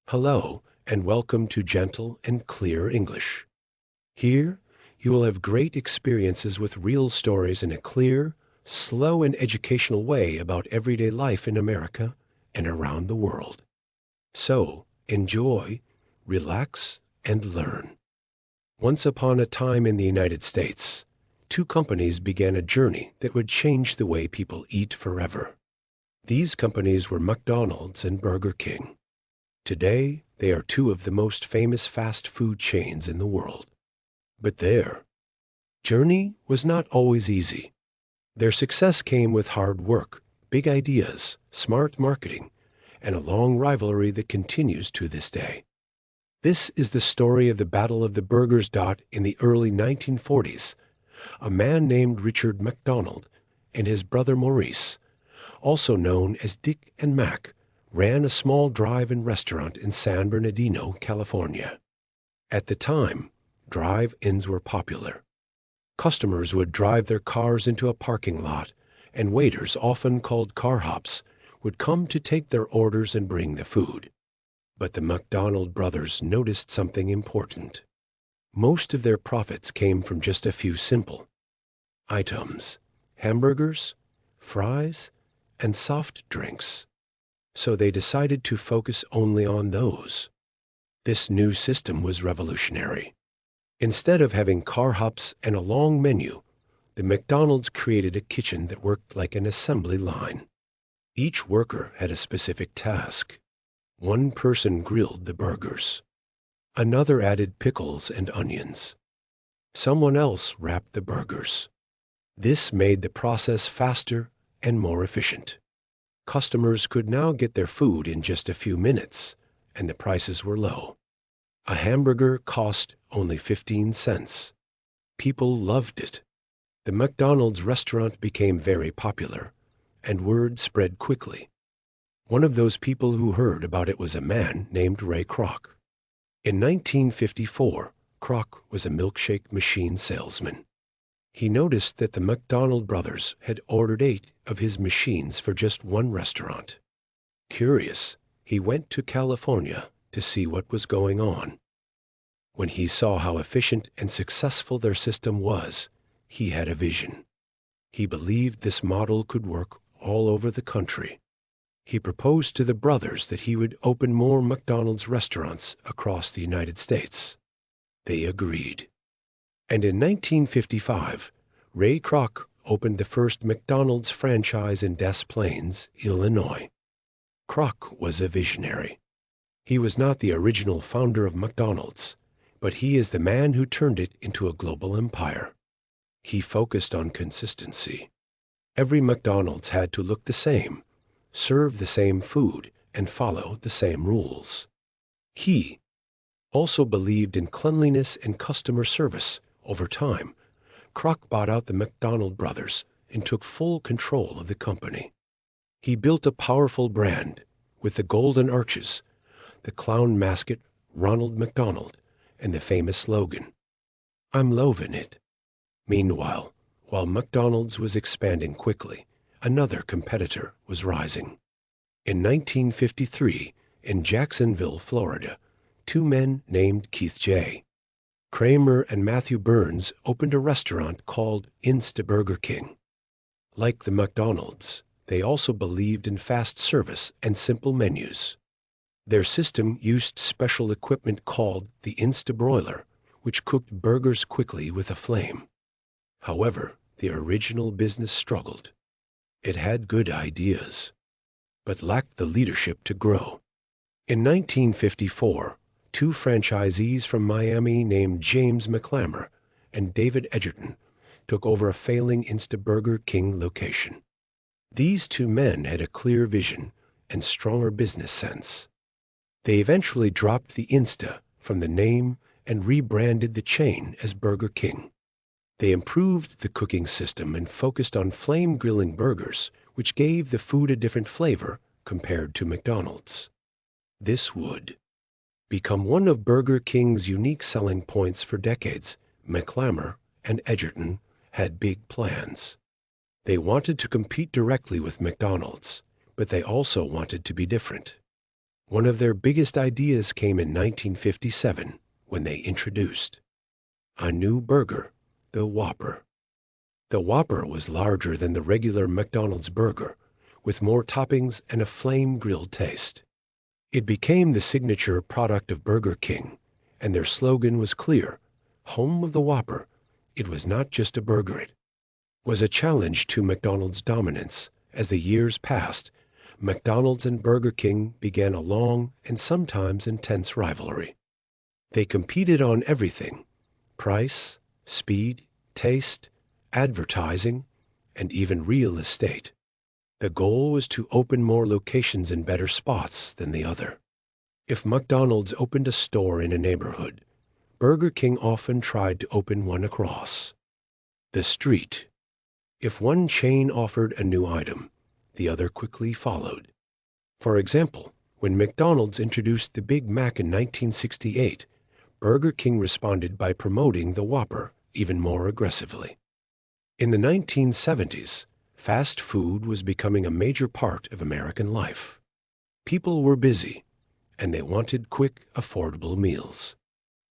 Hello, and welcome to Gentle and Clear English. Here, you will have great experiences with real stories in a clear, slow, and educational way about everyday life in America and around the world. So, enjoy, relax, and learn. Once upon a time in the United States, two companies began a journey that would change the way people eat forever. These companies were McDonald's and Burger King. Today, they are two of the most famous fast food chains in the world. But their journey was not always easy. Their success came with hard work, big ideas, smart marketing, and a long rivalry that continues to this day. This is the story of the Battle of the Burgers. In the early 1940s, a man named Richard McDonald and his brother Maurice, also known as Dick and Mac, ran a small drive-in restaurant in San Bernardino, California. At the time, drive-ins were popular. Customers would drive their cars into a parking lot, and waiters, often called car hops, would come to take their orders and bring the food. But the McDonald brothers noticed something important. Most of their profits came from just a few simple items: hamburgers, fries, and soft drinks. So they decided to focus only on those. This new system was revolutionary. Instead of having car hops and a long menu, the McDonald's created a kitchen that worked like an assembly line. Each worker had a specific task. One person grilled the burgers. Another added pickles and onions. Someone else wrapped the burgers. This made the process faster and more efficient. Customers could now get their food in just a few minutes, and the prices were low. A hamburger cost only 15 cents. People loved it. The McDonald's restaurant became very popular, and word spread quickly. One of those people who heard about it was a man named Ray Kroc. In 1954, Kroc was a milkshake machine salesman. He noticed that the McDonald brothers had ordered 8 of his machines for just one restaurant. Curious, he went to California to see what was going on. When he saw how efficient and successful their system was, he had a vision. He believed this model could work all over the country. He proposed to the brothers that he would open more McDonald's restaurants across the United States. They agreed. And in 1955, Ray Kroc opened the first McDonald's franchise in Des Plaines, Illinois. Kroc was a visionary. He was not the original founder of McDonald's, but he is the man who turned it into a global empire. He focused on consistency. Every McDonald's had to look the same, serve the same food, and follow the same rules. He also believed in cleanliness and customer service. Over time, Kroc bought out the McDonald brothers and took full control of the company. He built a powerful brand with the golden arches, the clown mascot Ronald McDonald, and the famous slogan, "I'm lovin' it." Meanwhile, while McDonald's was expanding quickly, another competitor was rising. In 1953, in Jacksonville, Florida, 2 men named Keith J. Kramer and Matthew Burns opened a restaurant called Burger-King. Like the McDonald's, they also believed in fast service and simple menus. Their system used special equipment called the Broiler, which cooked burgers quickly with a flame. However, the original business struggled. It had good ideas, but lacked the leadership to grow. In 1954, 2 franchisees from Miami named James McClammer and David Edgerton took over a failing Burger King location. These 2 men had a clear vision and stronger business sense. They eventually dropped the Insta from the name and rebranded the chain as Burger King. They improved the cooking system and focused on flame grilling burgers, which gave the food a different flavor compared to McDonald's. This would become one of Burger King's unique selling points for decades. McClammer and Edgerton had big plans. They wanted to compete directly with McDonald's, but they also wanted to be different. One of their biggest ideas came in 1957 when they introduced a new burger, the Whopper. The Whopper was larger than the regular McDonald's burger, with more toppings and a flame-grilled taste. It became the signature product of Burger King, and their slogan was clear: home of the Whopper. It was not just a burger, it was a challenge to McDonald's dominance. As the years passed, McDonald's and Burger King began a long and sometimes intense rivalry. They competed on everything: price, speed, taste, advertising, and even real estate. The goal was to open more locations in better spots than the other. If McDonald's opened a store in a neighborhood, Burger King often tried to open one across the street. If one chain offered a new item, the other quickly followed. For example, when McDonald's introduced the Big Mac in 1968, Burger King responded by promoting the Whopper even more aggressively. In the 1970s, fast food was becoming a major part of American life. People were busy, and they wanted quick, affordable meals.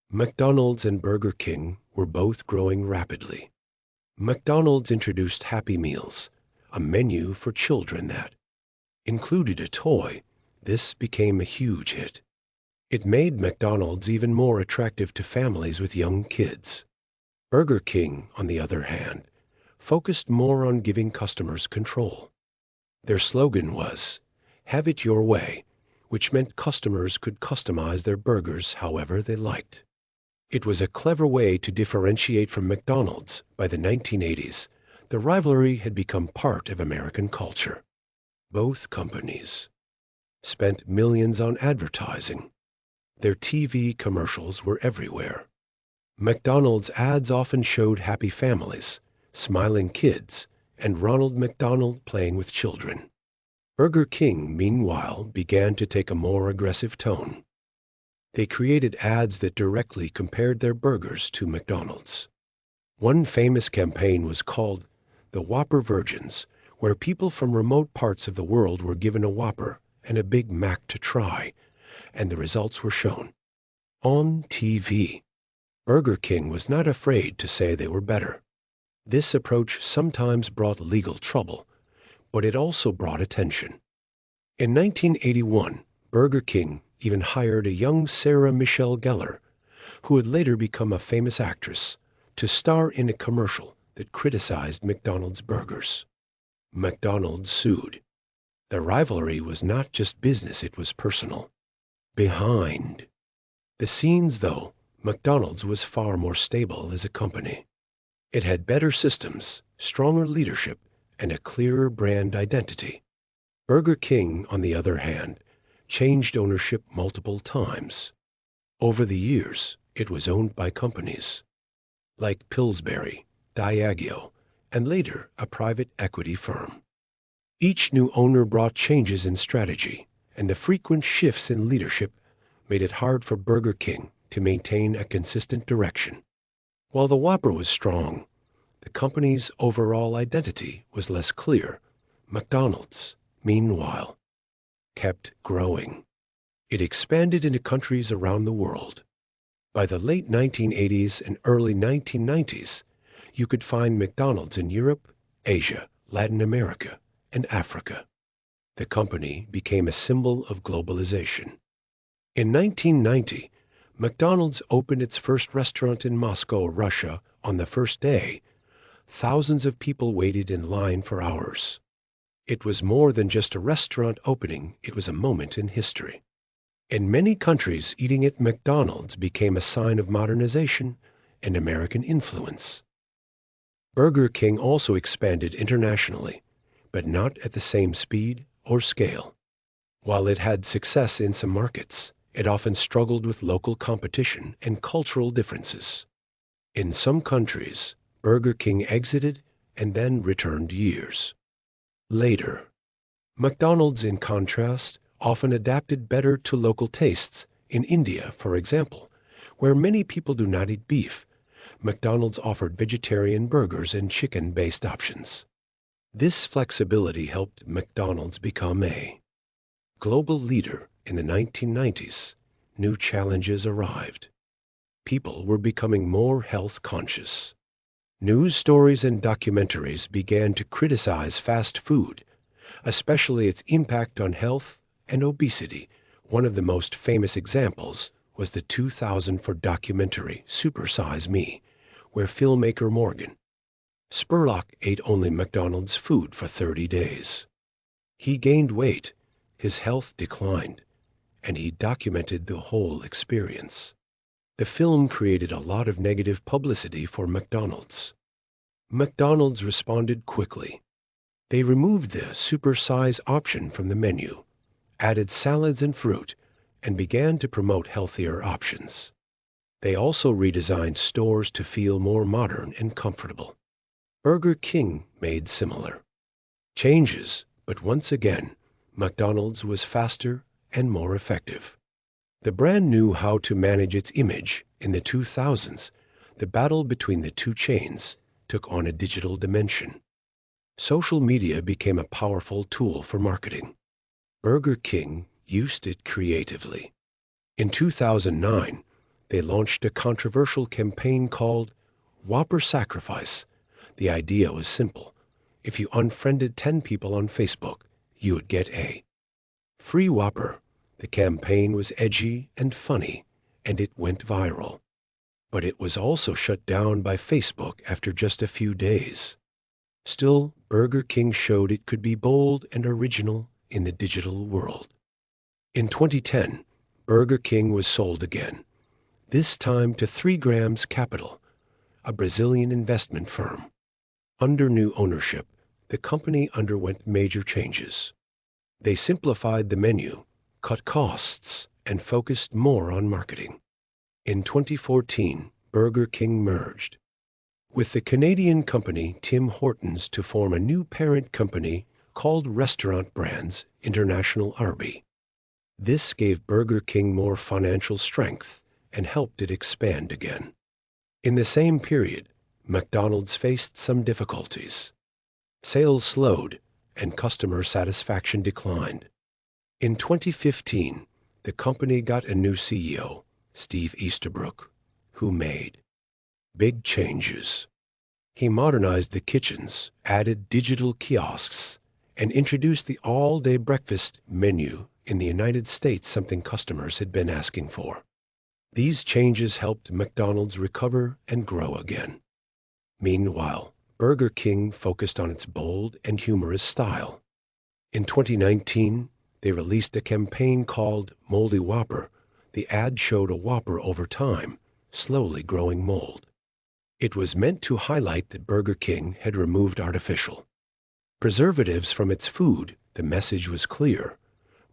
McDonald's and Burger King were both growing rapidly. McDonald's introduced Happy Meals, a menu for children that included a toy. This became a huge hit. It made McDonald's even more attractive to families with young kids. Burger King, on the other hand, focused more on giving customers control. Their slogan was, "Have it your way," which meant customers could customize their burgers however they liked. It was a clever way to differentiate from McDonald's. By the 1980s, the rivalry had become part of American culture. Both companies spent millions on advertising. Their TV commercials were everywhere. McDonald's ads often showed happy families, smiling kids, and Ronald McDonald playing with children. Burger King, meanwhile, began to take a more aggressive tone. They created ads that directly compared their burgers to McDonald's. One famous campaign was called the Whopper Virgins, where people from remote parts of the world were given a Whopper and a Big Mac to try, and the results were shown on TV. Burger King was not afraid to say they were better. This approach sometimes brought legal trouble, but it also brought attention. In 1981, Burger King even hired a young Sarah Michelle Gellar, who would later become a famous actress, to star in a commercial that criticized McDonald's burgers. McDonald's sued. The rivalry was not just business, it was personal. Behind the scenes, though, McDonald's was far more stable as a company. It had better systems, stronger leadership, and a clearer brand identity. Burger King, on the other hand, changed ownership multiple times. Over the years, it was owned by companies like Pillsbury, Diageo, and later a private equity firm. Each new owner brought changes in strategy, and the frequent shifts in leadership made it hard for Burger King to maintain a consistent direction. While the Whopper was strong, the company's overall identity was less clear. McDonald's, meanwhile, kept growing. It expanded into countries around the world. By the late 1980s and early 1990s, you could find McDonald's in Europe, Asia, Latin America, and Africa. The company became a symbol of globalization. In 1990, McDonald's opened its first restaurant in Moscow, Russia. On the first day, thousands of people waited in line for hours. It was more than just a restaurant opening, it was a moment in history. In many countries, eating at McDonald's became a sign of modernization and American influence. Burger King also expanded internationally, but not at the same speed or scale. While it had success in some markets, it often struggled with local competition and cultural differences. In some countries, Burger King exited and then returned years later. McDonald's, in contrast, often adapted better to local tastes. In India, for example, where many people do not eat beef, McDonald's offered vegetarian burgers and chicken-based options. This flexibility helped McDonald's become a global leader in the 1990s, new challenges arrived. People were becoming more health conscious. News stories and documentaries began to criticize fast food, especially its impact on health and obesity. One of the most famous examples was the 2004 documentary Super Size Me, where filmmaker Morgan Spurlock ate only McDonald's food for 30 days. He gained weight, his health declined, and he documented the whole experience. The film created a lot of negative publicity for McDonald's. McDonald's responded quickly. They removed the super size option from the menu, added salads and fruit, and began to promote healthier options. They also redesigned stores to feel more modern and comfortable. Burger King made similar changes, but once again, McDonald's was faster and more effective. The brand knew how to manage its image. In the 2000s, the battle between the two chains took on a digital dimension. Social media became a powerful tool for marketing. Burger King used it creatively. In 2009, they launched a controversial campaign called Whopper Sacrifice. The idea was simple. If you unfriended 10 people on Facebook, you would get a free Whopper. The campaign was edgy and funny, and it went viral. But it was also shut down by Facebook after just a few days. Still, Burger King showed it could be bold and original in the digital world. In 2010, Burger King was sold again, this time to 3 Grams Capital, a Brazilian investment firm. Under new ownership, the company underwent major changes. They simplified the menu, cut costs, and focused more on marketing. In 2014, Burger King merged with the Canadian company Tim Hortons to form a new parent company called Restaurant Brands International RB. This gave Burger King more financial strength and helped it expand again. In the same period, McDonald's faced some difficulties. Sales slowed and customer satisfaction declined. In 2015, the company got a new CEO, Steve Easterbrook, who made big changes. He modernized the kitchens, added digital kiosks, and introduced the all-day breakfast menu in the United States, something customers had been asking for. These changes helped McDonald's recover and grow again. Meanwhile, Burger King focused on its bold and humorous style. In 2019, they released a campaign called Moldy Whopper. The ad showed a Whopper over time, slowly growing mold. It was meant to highlight that Burger King had removed artificial preservatives from its food. The message was clear.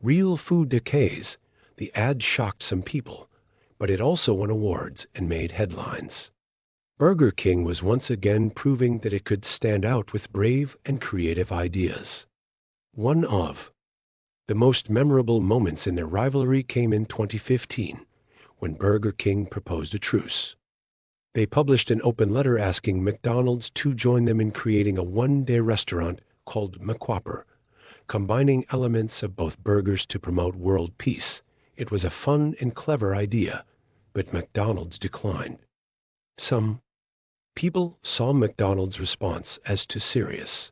Real food decays. The ad shocked some people, but it also won awards and made headlines. Burger King was once again proving that it could stand out with brave and creative ideas. One of the most memorable moments in their rivalry came in 2015, when Burger King proposed a truce. They published an open letter asking McDonald's to join them in creating a one-day restaurant called McWhopper, combining elements of both burgers to promote world peace. It was a fun and clever idea, but McDonald's declined. Some people saw McDonald's response as too serious.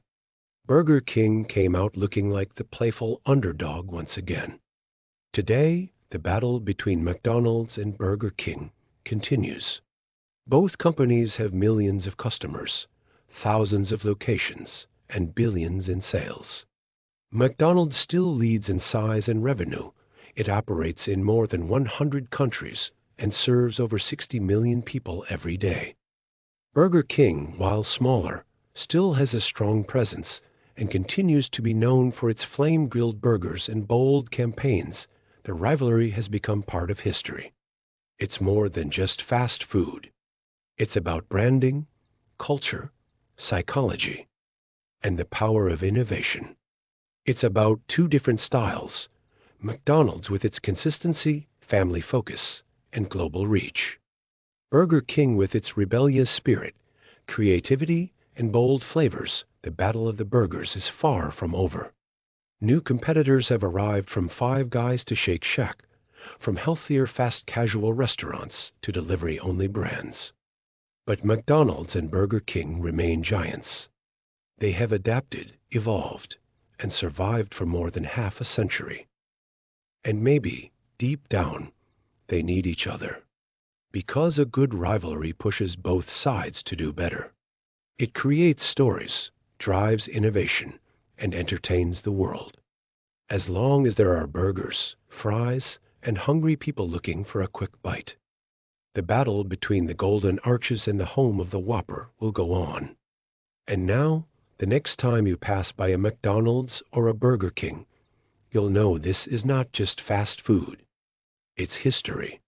Burger King came out looking like the playful underdog once again. Today, the battle between McDonald's and Burger King continues. Both companies have millions of customers, thousands of locations, and billions in sales. McDonald's still leads in size and revenue. It operates in more than 100 countries and serves over 60 million people every day. Burger King, while smaller, still has a strong presence and continues to be known for its flame-grilled burgers and bold campaigns. The rivalry has become part of history. It's more than just fast food. It's about branding, culture, psychology, and the power of innovation. It's about two different styles: McDonald's with its consistency, family focus, and global reach. Burger King with its rebellious spirit, creativity, and bold flavors. The battle of the burgers is far from over. New competitors have arrived from Five Guys to Shake Shack, from healthier fast casual restaurants to delivery-only brands. But McDonald's and Burger King remain giants. They have adapted, evolved, and survived for more than half a century. And maybe, deep down, they need each other. Because a good rivalry pushes both sides to do better. It creates stories, drives innovation, and entertains the world. As long as there are burgers, fries, and hungry people looking for a quick bite. The battle between the Golden Arches and the home of the Whopper will go on. And now, the next time you pass by a McDonald's or a Burger King, you'll know this is not just fast food. It's history,